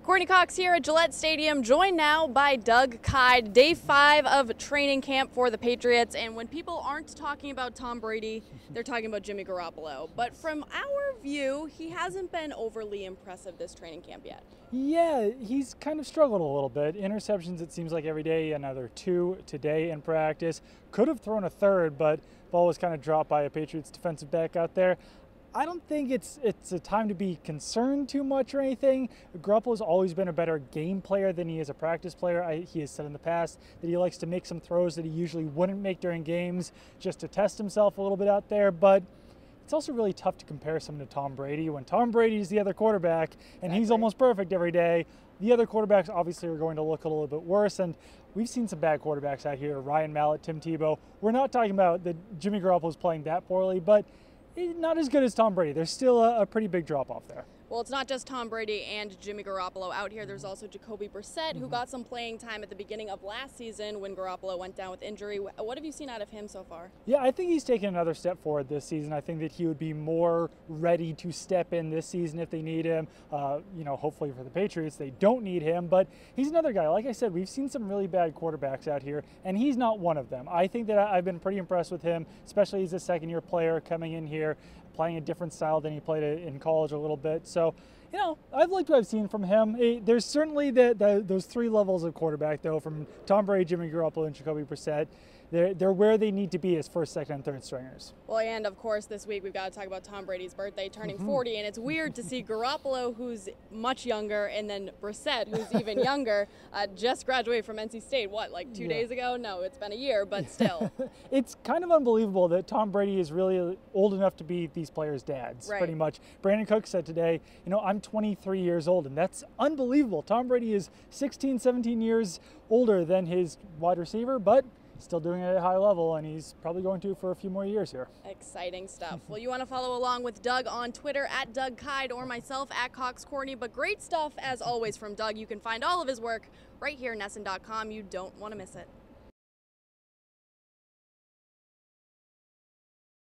Courtney Cox here at Gillette Stadium, joined now by Doug Kyed. Day 5 of training camp for the Patriots, and when people aren't talking about Tom Brady, they're talking about Jimmy Garoppolo. But from our view, he hasn't been overly impressive this training camp yet. Yeah, he's kind of struggled a little bit. Interceptions, it seems like every day, another 2 today in practice. Could have thrown a third, but ball was kind of dropped by a Patriots defensive back out there. I don't think it's a time to be concerned too much or anything. Garoppolo's always been a better game player than he is a practice player. He has said in the past that he likes to make some throws that he usually wouldn't make during games just to test himself a little bit out there. But it's also really tough to compare someone to Tom Brady when Tom Brady is the other quarterback and he's almost perfect every day. The other quarterbacks obviously are going to look a little bit worse, and we've seen some bad quarterbacks out here. Ryan Mallett, Tim Tebow. We're not talking about that Jimmy Garoppolo's playing that poorly, but not as good as Tom Brady. There's still a pretty big drop off there. Well, it's not just Tom Brady and Jimmy Garoppolo out here. There's also Jacoby Brissett, who got some playing time at the beginning of last season when Garoppolo went down with injury. What have you seen out of him so far? Yeah, I think he's taken another step forward this season. I think that he would be more ready to step in this season if they need him. Hopefully for the Patriots, they don't need him. But he's another guy. Like I said, we've seen some really bad quarterbacks out here, and he's not one of them. I think that I've been pretty impressed with him, especially as a second-year player coming in here, playing a different style than he played in college a little bit. So, I've liked what I've seen from him. There's certainly those 3 levels of quarterback, though, from Tom Brady, Jimmy Garoppolo, and Jacoby Brissett. They're where they need to be as first, second, and third stringers. Well, and of course, this week we've got to talk about Tom Brady's birthday, turning 40, and it's weird to see Garoppolo, who's much younger, and then Brissett, who's even younger, just graduated from NC State. What, like 2 days ago? No, it's been a year, but still. It's kind of unbelievable that Tom Brady is really old enough to be these players' dads, pretty much. Brandon Cook said today, I'm 23 years old, and that's unbelievable. Tom Brady is 16, 17 years older than his wide receiver, but still doing it at a high level, and he's probably going to for a few more years here. Exciting stuff. Well, you want to follow along with Doug on Twitter at Doug Kyed or myself at Cox Courtney, but great stuff as always from Doug. You can find all of his work right here at NESN.com. You don't want to miss it.